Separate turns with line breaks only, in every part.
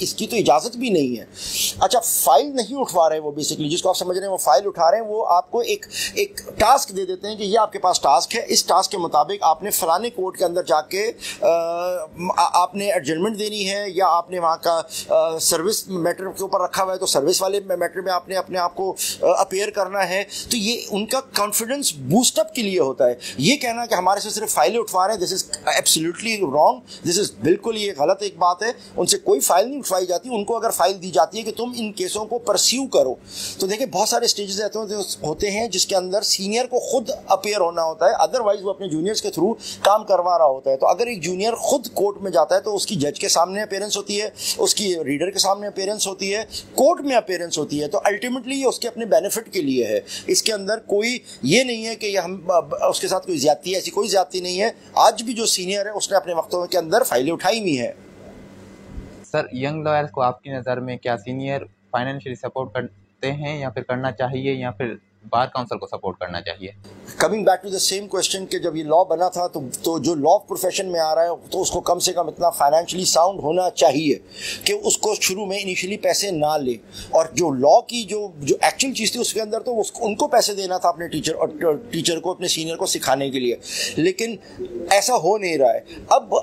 اس کی تو اجازت بھی نہیں ہے. اچھا فائل نہیں اٹھوا رہے وہ، بیسکلی جس کو آپ سمجھ رہے ہیں وہ فائل اٹھا رہے ہیں، وہ آپ کو ایک ٹاسک دے دیتے ہیں کہ یہ آپ کے پاس ٹاسک ہے، اس ٹاسک کے مطابق آپ نے فلانے کورٹ کے اندر جا کے آپ نے ایڈجسٹمنٹ دینی ہے، یا آپ نے وہاں کا سروس میٹر کے اوپر رکھا ہوا ہے تو سروس والے میٹر میں آپ نے اپنے آپ کو اپیئر کرنا ہے. تو یہ ان کا کانفیڈنس بوسٹ اپ کے لیے ہوتا ہے. یہ کہنا کہ ہمارے سے صرف فائلیں اٹھوا رہے ہیں، دس از ایبسلیوٹلی رانگ، دس از بالکل یہ غلط ایک بات ہے. ان سے کوئی فائل نہیں اٹھوائی جاتی، ان کو اگر فائل دی جاتی ہے کہ تم ان کیسوں کو پرسیو کرو. تو دیکھیں بہت سارے اسٹیجز ہوتے ہیں جس کے اندر سینئر کو خود اپیئر ہونا ہوتا ہے، ادروائز وہ اپنے جونیئرز کے تھرو کام کروا رہا ہوتا ہے. تو اگر ایک جونیئر خود کورٹ میں جاتا ہے تو اس کی جج کے سامنے اپیئرنس ہوتی ہے، اس کی ریڈر کے سامنے اپیئرنس ہوتی ہے، کورٹ میں اپیئرنس ہوتی ہے. تو الٹیمیٹلی یہ اس کے اپنے بینیفٹ کے لیے ہے. اس کے اندر کوئی یہ نہیں ہے کہ ہم اس کے ساتھ کوئی زیادتی ہے، ایسی کوئی زیادتی نہیں ہے. آج بھی جو سینئر ہے اس نے اپنے وقتوں کے اندر فائلیں اٹھائی ہوئی ہیں.
سر ینگ لائرز کو آپ کی نظر میں کیا سینئر فائنینشلی سپورٹ کرتے ہیں، یا پھر کرنا چاہیے، یا پھر بار کونسل کو سپورٹ کرنا چاہیے؟
Coming back to the same question کہ جب یہ لا بنا تھا تو جو لا پروفیشن میں آ رہا ہے تو اس کو کم سے کم اتنا فائنینشلی ساؤنڈ ہونا چاہیے کہ اس کو شروع میں انیشلی پیسے نہ لے. اور جو لا کی جو ایکچوئل چیز تھی اس کے اندر تو ان کو پیسے دینا تھا اپنے ٹیچر کو، اپنے سینئر کو سکھانے کے لیے. لیکن ایسا ہو نہیں رہا ہے. اب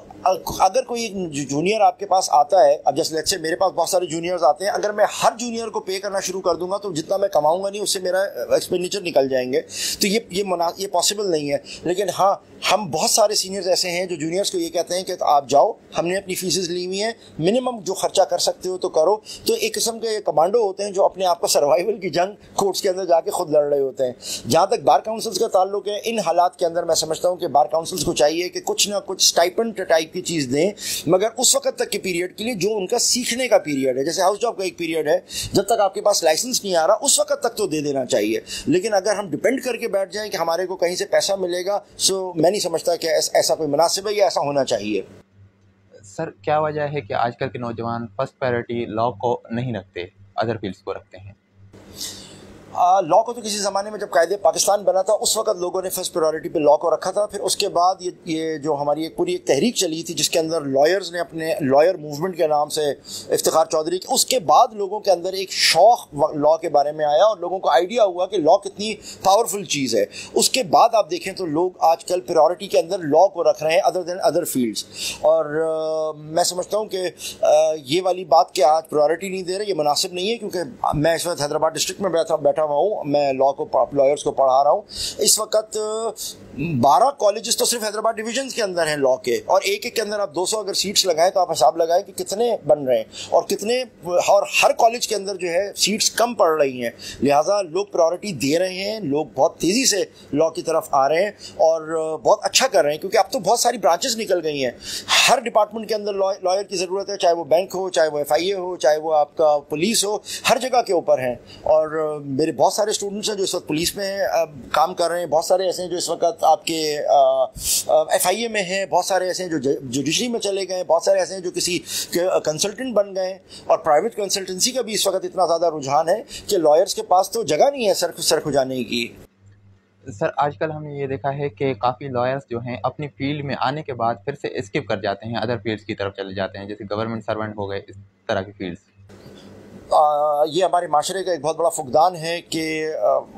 اگر کوئی جونیئر آپ کے پاس آتا ہے، اب جیسے لیٹس سے میرے پاس بہت سارے جونیئرز آتے ہیں، اگر میں ہر جونیئر کو پے کرنا شروع کر دوں گا تو جتنا میں کماؤں گا نہیں اس سے میرا ایکسپینڈیچر نکل جائیں گے. تو یہ پاسبل نہیں ہے. لیکن ہاں ہم بہت سارے سینئرز ایسے ہیں جو جونیئرز کو یہ کہتے ہیں کہ آپ جاؤ، ہم نے اپنی فیسز لی ہوئی ہیں، منیمم جو خرچہ کر سکتے ہو تو کرو. تو ایک قسم کے کمانڈو ہوتے ہیں جو اپنے آپ کو سروائیول کی جنگ کورٹس کے اندر جا کے خود لڑ رہے ہوتے ہیں. جہاں تک بار کاؤنسلز کا تعلق ہے، ان حالات کے اندر میں سمجھتا ہوں کہ بار کاؤنسلز کو چاہیے کہ کچھ نہ کچھ اسٹائپنڈ ٹائپ کی چیز دیں، مگر اس وقت تک کے پیریڈ کے لیے جو ان کا سیکھنے کا پیریڈ ہے. جیسے ہاؤس جاب کا ایک پیریڈ ہے، جب تک آپ کے پاس لائسنس نہیں آ رہا اس وقت تک تو دے دینا چاہیے. لیکن اگر ہم ڈپینڈ کر کے بیٹھ جائیں کہ ہمارے کو کہیں سے پیسہ ملے گا، سو میں نہیں سمجھتا کہ ایسا کوئی مناسب ہے یا ایسا ہونا چاہیے.
سر کیا وجہ ہے کہ آج کل کے نوجوان فرسٹ پرائرٹی لا کو نہیں رکھتے، ادر فیلڈس کو رکھتے ہیں؟
لا کو تو کسی زمانے میں جب قائد پاکستان بنا تھا اس وقت لوگوں نے فرسٹ پرائرٹی پہ لا کو رکھا تھا. پھر اس کے بعد یہ جو ہماری ایک پوری ایک تحریک چلی تھی جس کے اندر لائرز نے اپنے لائر موومنٹ کے نام سے افتخار چودھری کی، اس کے بعد لوگوں کے اندر ایک شوق لا کے بارے میں آیا اور لوگوں کو آئیڈیا ہوا کہ لا کتنی پاورفل چیز ہے. اس کے بعد آپ دیکھیں تو لوگ آج کل پرائرٹی کے اندر لا کو رکھ رہے ہیں ادر دین ادر فیلڈس. اور میں سمجھتا ہوں کہ یہ والی بات کہ آج پرائرٹی نہیں دے رہے یہ مناسب نہیں ہے، کیونکہ میں اس وقت حیدرآباد ڈسٹرکٹ میں بیٹھا ہوا ہوں. میں لا کو لائرز کو پڑھا رہا ہوں. اس وقت 12 کالجز تو صرف حیدرآباد ڈویژنز کے اندر ہیں لا کے، اور ایک کے اندر آپ 200 اگر سیٹس لگائیں تو آپ حساب لگائیں کہ کتنے بن رہے ہیں اور کتنے، اور ہر کالج کے اندر جو ہے سیٹس کم پڑ رہی ہیں. لہٰذا لوگ پرائرٹی دے رہے ہیں، لوگ بہت تیزی سے لا کی طرف آ رہے ہیں اور بہت اچھا کر رہے ہیں، کیونکہ اب تو بہت ساری برانچز نکل گئی ہیں. ہر ڈپارٹمنٹ کے اندر لائر کی ضرورت ہے، چاہے وہ بینک ہو، چاہے وہ FIA ہو، چاہے وہ آپ کا پولیس ہو، ہر جگہ کے اوپر ہیں. اور میرے بہت سارے اسٹوڈنٹس ہیں جو اس وقت پولیس میں کام کر رہے ہیں، بہت سارے ایسے ہیں جو اس وقت آپ کے FIA میں ہیں، بہت سارے ایسے ہیں جو جوڈیشری میں چلے گئے ہیں، بہت سارے ایسے ہیں جو کسی کنسلٹنٹ بن گئے ہیں. اور پرائیویٹ کنسلٹنسی کا بھی اس وقت اتنا زیادہ رجحان ہے کہ لائرز کے پاس تو جگہ نہیں ہے سر کھجانے کی.
سر آج کل ہم نے یہ دیکھا ہے کہ کافی لائرز جو ہیں اپنی فیلڈ میں آنے کے بعد پھر سے اسکپ کر جاتے ہیں، ادر فیلڈس کی طرف چلے جاتے ہیں، جیسے گورنمنٹ سرونٹ ہو گئے، اس طرح کی فیلڈس.
یہ ہمارے معاشرے کا ایک بہت بڑا فقدان ہے کہ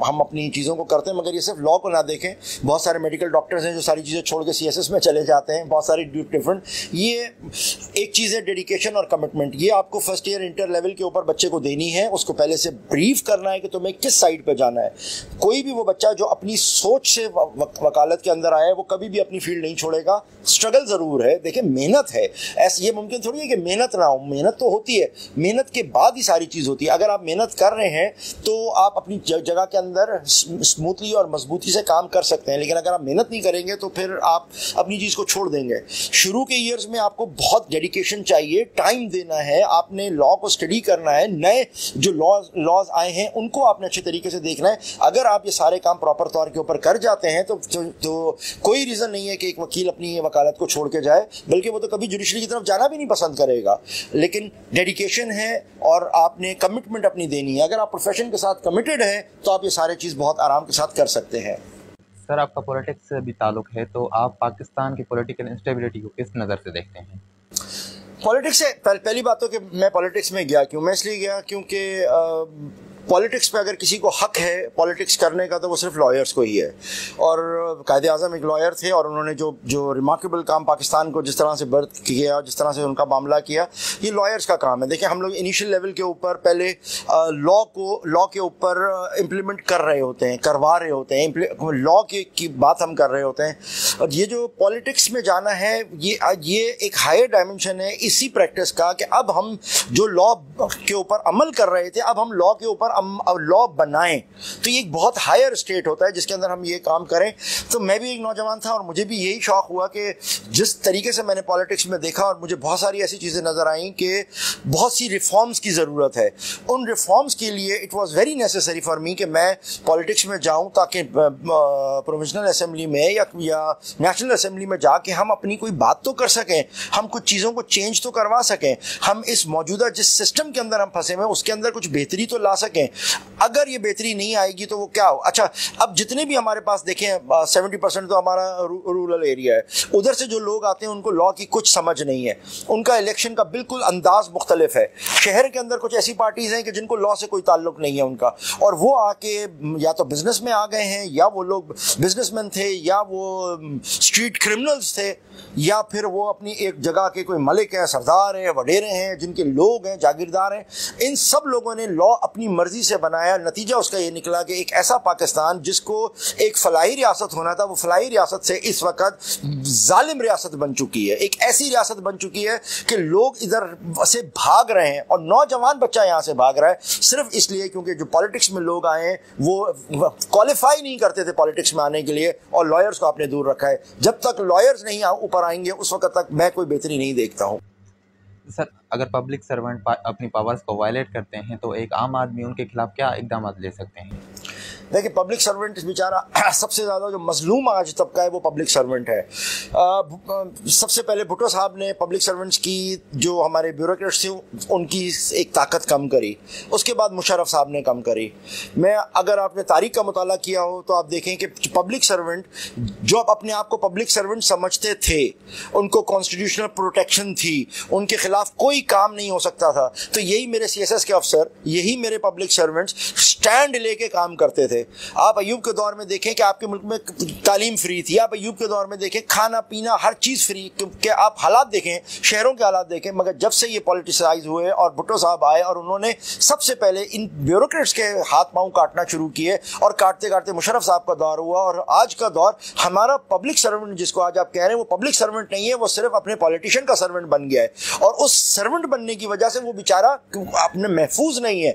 ہم اپنی چیزوں کو کرتے ہیں، مگر یہ صرف لا کو نہ دیکھیں. بہت سارے میڈیکل ڈاکٹرز ہیں جو ساری چیزیں چھوڑ کے CSS میں چلے جاتے ہیں، بہت ساری ڈفرینٹ. یہ ایک چیز ہے ڈیڈیکیشن اور کمٹمنٹ. یہ آپ کو فرسٹ ایئر انٹر لیول کے اوپر بچے کو دینی ہے، اس کو پہلے سے بریف کرنا ہے کہ تمہیں کس سائڈ پہ جانا ہے. کوئی بھی وہ بچہ جو اپنی سوچ سے وکالت کے اندر آیا ہے وہ کبھی بھی اپنی فیلڈ نہیں چھوڑے گا. اسٹرگل ضرور ہے، دیکھیں محنت ہے، ایسے یہ ممکن تھوڑی ہے کہ محنت نہ ہو. محنت تو ہوتی ہے، محنت کے بعد ہی ساری چیز ہوتی ہے. اگر آپ محنت کر رہے ہیں تو آپ اپنی جگہ کے اندر اسموتھلی اور مضبوطی سے کام کر سکتے ہیں، لیکن اگر آپ محنت نہیں کریں گے تو پھر آپ اپنی چیز کو چھوڑ دیں گے. شروع کے ایئرز میں آپ کو بہت ڈیڈیکیشن چاہیے، ٹائم دینا ہے، آپ نے لا کو اسٹڈی کرنا ہے، نئے جو لاز آئے ہیں ان کو آپ نے اچھے طریقے سے دیکھنا ہے. اگر آپ یہ سارے کام پراپر طور کے اوپر کر جاتے ہیں تو کوئی ریزن نہیں ہے کہ ایک وکیل اپنی وکالت کو چھوڑ کے جائے، بلکہ وہ تو کبھی جوڈیشری کی طرف جانا بھی نہیں پسند کرے گا. لیکن ڈیڈیکیشن ہے اور آپ نے کمٹمنٹ اپنی دینی ہے. اگر آپ پروفیشن کے ساتھ کمیٹڈ ہیں تو آپ یہ سارے چیز بہت آرام کے ساتھ کر سکتے ہیں.
سر آپ کا پولیٹکس سے بھی تعلق ہے، تو آپ پاکستان کی پولیٹیکل انسٹیبلٹی کو کس نظر سے دیکھتے ہیں؟
پالیٹکس سے پہلی بات تو کہ میں پالیٹکس میں گیا کیوں؟ میں اس لیے گیا کیونکہ پالیٹکس پہ اگر کسی کو حق ہے پالیٹکس کرنے کا تو وہ صرف لائرس کو ہی ہے. اور قائد اعظم ایک لائر تھے اور انہوں نے جو ریمارکیبل کام پاکستان کو جس طرح سے برتھ کیا، جس طرح سے ان کا معاملہ کیا، یہ لائرس کا کام ہے. دیکھیں ہم لوگ انیشیل لیول کے اوپر پہلے لا کے اوپر امپلیمنٹ کر رہے ہوتے ہیں، کروا رہے ہوتے ہیں، لا کی بات ہم کر رہے ہوتے ہیں. اور یہ جو پالیٹکس میں جانا ہے یہ ایک ہائر ڈائمنشن ہے اسی پریکٹس کا کہ اب ہم جو لا کے اوپر عمل کر رہے تھے اب ہم لا کے اوپر لا بنائیں. تو یہ ایک بہت ہائر اسٹیٹ ہوتا ہے جس کے اندر ہم یہ کام کریں. تو میں بھی ایک نوجوان تھا اور مجھے بھی یہی شوق ہوا کہ جس طریقے سے میں نے پالیٹکس میں دیکھا اور مجھے بہت ساری ایسی چیزیں نظر آئیں کہ بہت سی ریفارمز کی ضرورت ہے. ان ریفارمز کے لیے it was very necessary for me کہ میں پالیٹکس میں جاؤں تاکہ پروونشنل اسمبلی میں یا نیشنل اسمبلی میں جا کے ہم اپنی کوئی بات تو کر سکیں، ہم کچھ چیزوں کو چینج تو کروا سکیں، ہم اس موجودہ جس سسٹم کے اندر ہم پھنسے ہوئے اس کے اندر کچھ بہتری تو لا سکیں. اگر یہ بہتری نہیں آئے گی تو وہ کیا ہو؟ اچھا اب جتنے بھی ہمارے پاس دیکھیں 70% تو ہمارا رورل ایریا ہے، ادھر سے جو لوگ آتے ہیں ان کو لا کی کچھ سمجھ نہیں ہے، ان کا الیکشن کا بالکل انداز مختلف ہے. شہر کے اندر کچھ ایسی پارٹیز ہیں کہ جن کو لا سے کوئی تعلق نہیں ہے ان کا، اور وہ آ کے یا تو بزنس میں آ گئے ہیں یا وہ لوگ بزنس مین تھے یا وہ اسٹریٹ کرمنلز تھے یا پھر وہ اپنی ایک جگہ کے کوئی ملک ہیں، سردار ہیں، وڈیرے ہیں، جن کے لوگ ہیں، جاگیردار ہیں. ان سب لوگوں نے لا اپنی مرضی سے بنایا. نتیجہ اس کا یہ نکلا کہ ایک ایسا پاکستان جس کو ایک فلاحی ریاست ہونا تھا وہ فلاحی ریاست سے اس وقت ظالم ریاست بن چکی ہے. ایک ایسی ریاست بن چکی ہے کہ لوگ ادھر سے بھاگ رہے ہیں اور نوجوان بچہ یہاں سے بھاگ رہا ہے صرف اس لیے کیونکہ جو پالیٹکس میں لوگ آئے ہیں وہ کوالیفائی نہیں کرتے تھے پالیٹکس میں آنے کے لیے اور لائرس کو آپ نے دور رکھا ہے. جب تک لائرز نہیں اوپر آئیں گے اس وقت تک میں کوئی بہتری نہیں دیکھتا ہوں.
سر اگر پبلک سرونٹ اپنی پاورز کو وائلیٹ کرتے ہیں تو ایک عام آدمی ان کے خلاف کیا اقدامات لے سکتے ہیں؟
دیکھیں پبلک سرونٹ بیچارہ سب سے زیادہ جو مظلوم آج طبقہ ہے وہ پبلک سرونٹ ہے. سب سے پہلے بھٹو صاحب نے پبلک سرونٹس کی جو ہمارے بیوروکریٹس تھے ان کی ایک طاقت کم کری، اس کے بعد مشرف صاحب نے کم کری. اگر آپ نے تاریخ کا مطالعہ کیا ہو تو آپ دیکھیں کہ پبلک سرونٹ جو اپنے آپ کو پبلک سرونٹ سمجھتے تھے ان کو کانسٹیٹیوشنل پروٹیکشن تھی، ان کے خلاف کوئی کام نہیں ہو سکتا تھا. تو یہی میرے CSS کے افسر، یہی میرے پبلک سرونٹس سٹینڈ لے کے کام کرتے تھے. آپ ایوب کے دور میں دیکھیں کہ آپ کے ملک میں تعلیم فری تھی، آپ ایوب کے دور میں دیکھیں کھانا پینا ہر چیز فری، کہ آپ حالات دیکھیں، شہروں کے حالات دیکھیں. مگر جب سے یہ پولیٹیسائز ہوئے اور بھٹو صاحب آئے اور انہوں نے سب سے پہلے ان بیوروکریٹس کے ہاتھ پاؤں کاٹنا شروع کیے اور کاٹتے کاٹتے مشرف صاحب کا دور ہوا. اور آج کا دور ہمارا پبلک سرونٹ جس کو آج آپ کہہ رہے ہیں وہ پبلک سرونٹ نہیں ہے، وہ صرف اپنے پولیٹیشین کا سرونٹ بن گیا ہے. اور اس سرونٹ بننے کی وجہ سے وہ بیچارہ اپنے محفوظ نہیں ہے.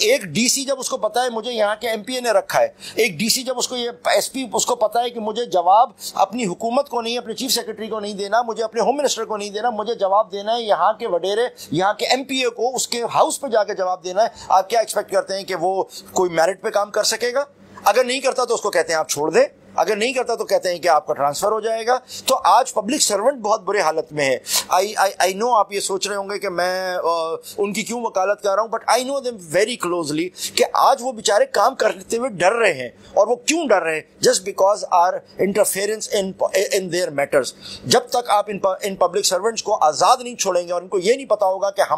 ایک ڈی سی جب اس کو پتا ہے مجھے یہاں کے MP نے رکھا ہے، ایک ڈی سی جب اس کو یہ SP اس کو پتا ہے کہ مجھے جواب اپنی حکومت کو نہیں، اپنے چیف سیکرٹری کو نہیں دینا، مجھے اپنے ہوم منسٹر کو نہیں دینا، مجھے جواب دینا ہے یہاں کے وڈیرے، یہاں کے MPA کو، اس کے ہاؤس پہ جا کے جواب دینا ہے. آپ کیا ایکسپیکٹ کرتے ہیں کہ وہ کوئی میرٹ پہ کام کر سکے گا؟ اگر نہیں کرتا تو اس کو کہتے ہیں آپ چھوڑ دیں، اگر نہیں کرتا تو کہتے ہیں کہ آپ کا ٹرانسفر ہو جائے گا. تو آج پبلک سرونٹ بہت برے حالت میں ہے. آئی نو آپ یہ سوچ رہے ہوں گے کہ میں ان کی کیوں وکالت کر رہا ہوں، but I know them very closely کہ آج وہ بیچارے کام کرتے ہوئے ڈر رہے ہیں. اور وہ کیوں ڈر رہے ہیں؟ Just because our interference in their matters. جب تک آپ ان پبلک سرونٹس کو آزاد نہیں چھوڑیں گے اور ان کو یہ نہیں پتا ہوگا کہ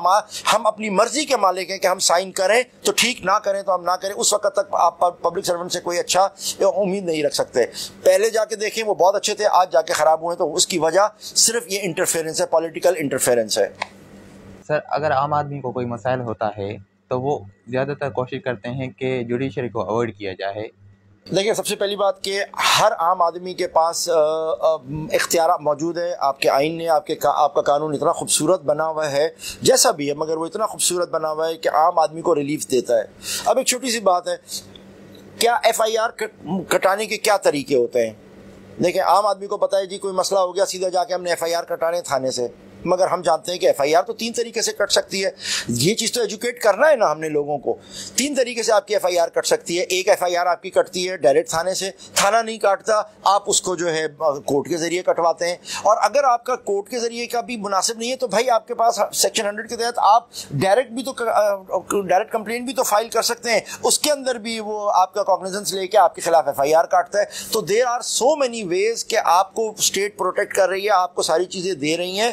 ہم اپنی مرضی کے مالک ہیں کہ ہم سائن کریں تو ٹھیک، نہ کریں تو ہم نہ کریں، اس وقت تک آپ پبلک سرونٹ سے کوئی اچھا امید نہیں رکھ سکتے. پہلے جا کے دیکھیں وہ بہت اچھے تھے، آج جا کے خراب ہوئے، تو اس کی وجہ صرف یہ انٹرفیئرنس ہے، پولیٹیکل انٹرفیئرنس ہے.
سر اگر عام آدمی کو کوئی مسائل ہوتا ہے تو وہ زیادہ تر کوشش کرتے ہیں کہ جوڈیشری کو اوائڈ کیا جائے.
دیکھیں سب سے پہلی بات کہ ہر عام آدمی کے پاس اختیارات موجود ہے. آپ کے آئین نے آپ کا قانون اتنا خوبصورت بنا ہوا ہے جیسا بھی ہے، مگر وہ اتنا خوبصورت بنا ہوا ہے کہ عام آدمی کو ریلیف دیتا ہے. اب ایک چھوٹی سی بات ہے، کیا FIR کٹانے کے کیا طریقے ہوتے ہیں؟ دیکھیں عام آدمی کو پتا ہے جی کوئی مسئلہ ہو گیا سیدھا جا کے ہم نے FIR کٹانے تھانے سے، مگر ہم جانتے ہیں کہ FIR تو 3 طریقے سے کٹ سکتی ہے. یہ چیز تو ایجوکیٹ کرنا ہے نا ہم نے لوگوں کو. 3 طریقے سے آپ کی FIR کٹ سکتی ہے. ایک FIR آپ کی کٹتی ہے ڈائریکٹ تھانے سے، تھانہ نہیں کاٹتا، آپ اس کو جو ہے کورٹ کے ذریعے کٹواتے ہیں. اور اگر آپ کا کورٹ کے ذریعے کا بھی مناسب نہیں ہے تو بھائی آپ کے پاس سیکشن 100 کے تحت آپ ڈائریکٹ کمپلین بھی تو فائل کر سکتے ہیں، اس کے اندر بھی وہ آپ کا کاگنیزنس لے کے آپ کے خلاف FIR کاٹتا ہے. تو there are so many ways کہ آپ کو اسٹیٹ پروٹیکٹ کر رہی ہے، آپ کو ساری چیزیں دے رہی ہیں.